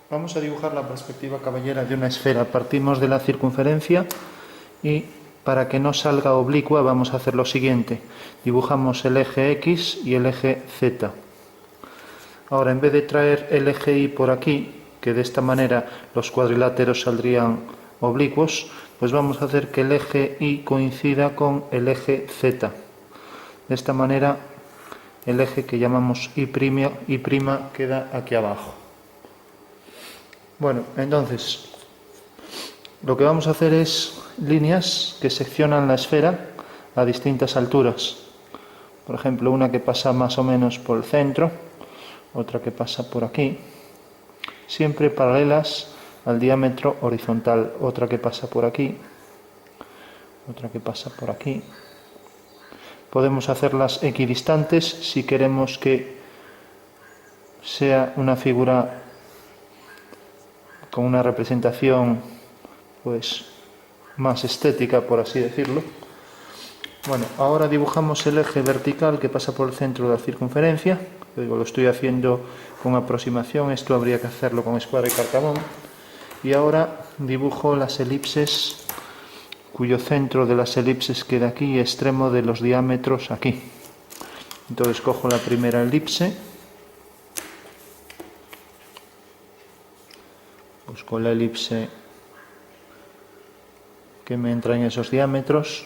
Vamos a dibujar la perspectiva cabellera de una esfera. Partimos de la circunferencia y para que no salga oblicua vamos a hacer lo siguiente. Dibujamos el eje X y el eje Z. Ahora, en vez de traer el eje Y por aquí, que de esta manera los cuadriláteros saldrían oblicuos, pues vamos a hacer que el eje Y coincida con el eje Z. De esta manera el eje que llamamos Y' queda aquí abajo. Bueno, entonces lo que vamos a hacer es líneas que seccionan la esfera a distintas alturas. Por ejemplo, una que pasa más o menos por el centro, otra que pasa por aquí, siempre paralelas al diámetro horizontal. Otra que pasa por aquí, otra que pasa por aquí. Podemos hacerlas equidistantes si queremos que sea una figura con una representación pues más estética, por así decirlo. Bueno, ahora dibujamos el eje vertical que pasa por el centro de la circunferencia. Lo estoy haciendo con aproximación, esto habría que hacerlo con escuadra y cartabón. Y ahora dibujo las elipses, cuyo centro de las elipses queda aquí y extremo de los diámetros aquí. Entonces cojo la primera elipse, busco la elipse que me entra en esos diámetros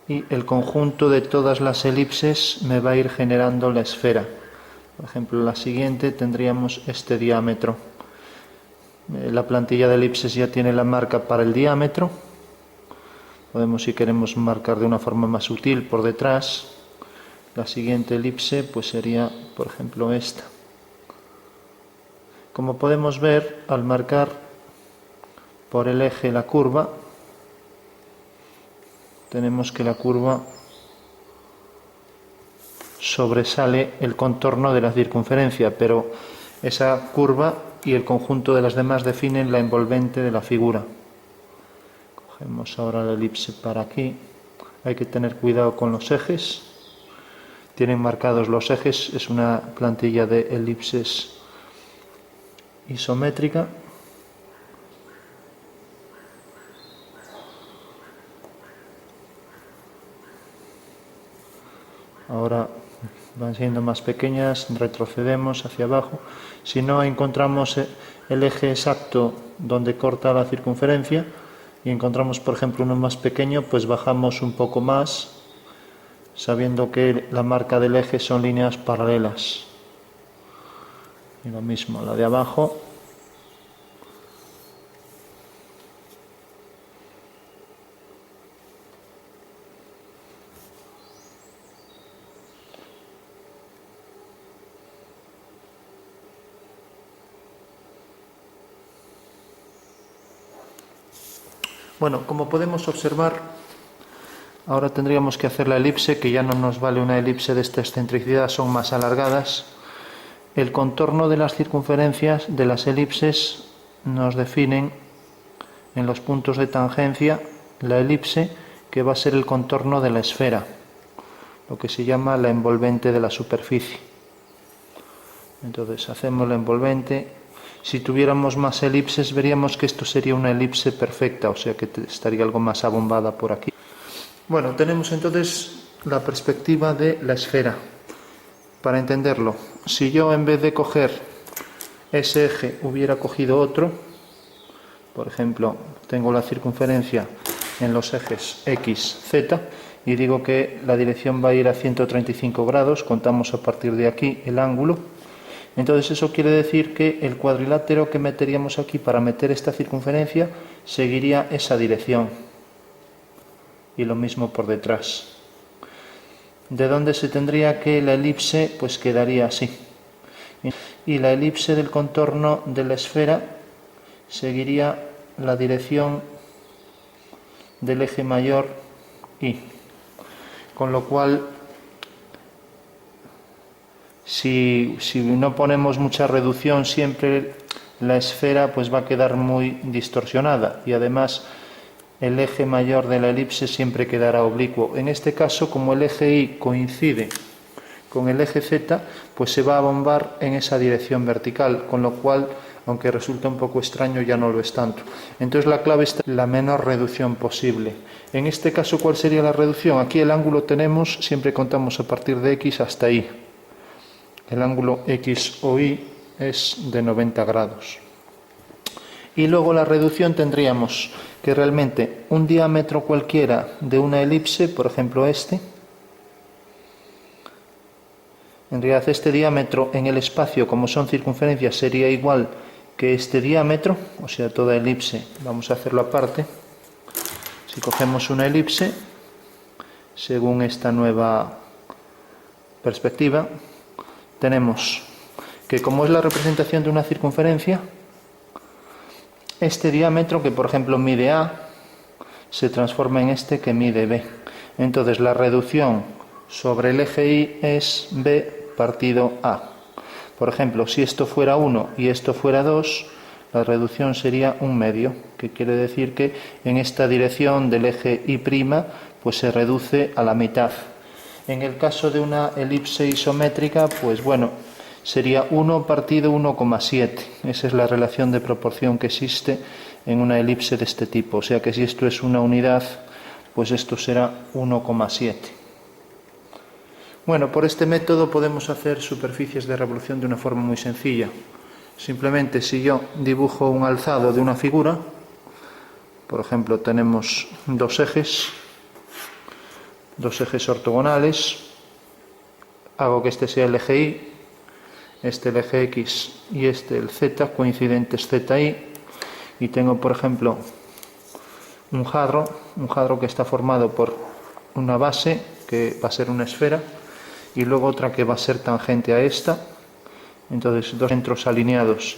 y el conjunto de todas las elipses me va a ir generando la esfera. Por ejemplo, la siguiente tendríamos este diámetro. La plantilla de elipses ya tiene la marca para el diámetro. Podemos, si queremos, marcar de una forma más sutil por detrás. La siguiente elipse pues sería, por ejemplo, esta. Como podemos ver, al marcar por el eje la curva, tenemos que la curva sobresale el contorno de la circunferencia, pero esa curva y el conjunto de las demás definen la envolvente de la figura. Cogemos ahora la elipse para aquí. Hay que tener cuidado con los ejes. Tienen marcados los ejes, es una plantilla de elipses isométrica. Ahora van siendo más pequeñas, retrocedemos hacia abajo. Si no encontramos el eje exacto donde corta la circunferencia y encontramos, por ejemplo, uno más pequeño, pues bajamos un poco más, sabiendo que la marca del eje son líneas paralelas. Y lo mismo, la de abajo. Bueno, como podemos observar, ahora tendríamos que hacer la elipse, que ya no nos vale una elipse de esta excentricidad, son más alargadas. El contorno de las circunferencias de las elipses nos definen en los puntos de tangencia la elipse, que va a ser el contorno de la esfera, lo que se llama la envolvente de la superficie. Entonces hacemos la envolvente. Si tuviéramos más elipses veríamos que esto sería una elipse perfecta, o sea que estaría algo más abombada por aquí. Bueno, tenemos entonces la perspectiva de la esfera. Para entenderlo, si yo en vez de coger ese eje hubiera cogido otro, por ejemplo, tengo la circunferencia en los ejes X, Z, y digo que la dirección va a ir a 135 grados, contamos a partir de aquí el ángulo. Entonces eso quiere decir que el cuadrilátero que meteríamos aquí para meter esta circunferencia seguiría esa dirección. Y lo mismo por detrás. ¿De dónde se tendría que la elipse? Pues quedaría así. Y la elipse del contorno de la esfera seguiría la dirección del eje mayor Y. Con lo cual, si no ponemos mucha reducción, siempre la esfera pues va a quedar muy distorsionada y además el eje mayor de la elipse siempre quedará oblicuo. En este caso, como el eje Y coincide con el eje Z, pues se va a bombar en esa dirección vertical, con lo cual aunque resulta un poco extraño, ya no lo es tanto. Entonces la clave está en la menor reducción posible. En este caso, ¿cuál sería la reducción? Aquí el ángulo tenemos, siempre contamos a partir de X hasta Y. El ángulo X o Y es de 90 grados. Y luego la reducción tendríamos que realmente un diámetro cualquiera de una elipse, por ejemplo este, en realidad este diámetro en el espacio, como son circunferencias, sería igual que este diámetro, o sea, toda elipse, vamos a hacerlo aparte. Si cogemos una elipse, según esta nueva perspectiva, tenemos que, como es la representación de una circunferencia, este diámetro, que por ejemplo mide A, se transforma en este que mide B. Entonces la reducción sobre el eje Y es B partido A. Por ejemplo, si esto fuera 1 y esto fuera 2, la reducción sería 1/2, que quiere decir que en esta dirección del eje Y', pues se reduce a la mitad. En el caso de una elipse isométrica, pues bueno, sería 1 partido 1,7. Esa es la relación de proporción que existe en una elipse de este tipo. O sea que si esto es una unidad, pues esto será 1,7. Bueno, por este método podemos hacer superficies de revolución de una forma muy sencilla. Simplemente, si yo dibujo un alzado de una figura, por ejemplo, tenemos dos ejes ortogonales, hago que este sea el eje Y, este el eje X y este el Z, coincidentes ZY, y tengo, por ejemplo, un jadro que está formado por una base, que va a ser una esfera, y luego otra que va a ser tangente a esta. Entonces, dos centros alineados.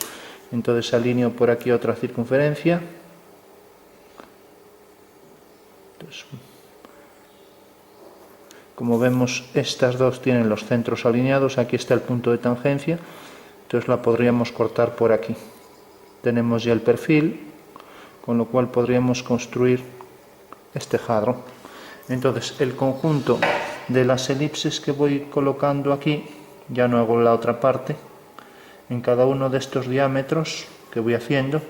Entonces alineo por aquí otra circunferencia. Entonces, como vemos, estas dos tienen los centros alineados. Aquí está el punto de tangencia. Entonces la podríamos cortar por aquí. Tenemos ya el perfil, con lo cual podríamos construir este jadro. Entonces el conjunto de las elipses que voy colocando aquí, ya no hago la otra parte, en cada uno de estos diámetros que voy haciendo,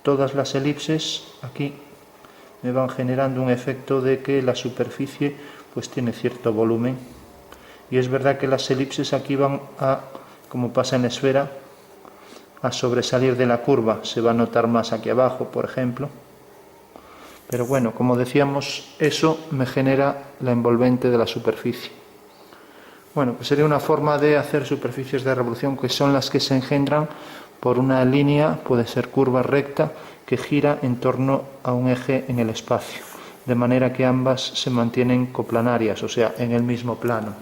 todas las elipses aquí me van generando un efecto de que la superficie pues tiene cierto volumen. Y es verdad que las elipses aquí van a, como pasa en la esfera, a sobresalir de la curva. Se va a notar más aquí abajo, por ejemplo. Pero bueno, como decíamos, eso me genera la envolvente de la superficie. Bueno, pues sería una forma de hacer superficies de revolución, que son las que se engendran por una línea, puede ser curva recta, que gira en torno a un eje en el espacio, de manera que ambas se mantienen coplanarias, o sea, en el mismo plano.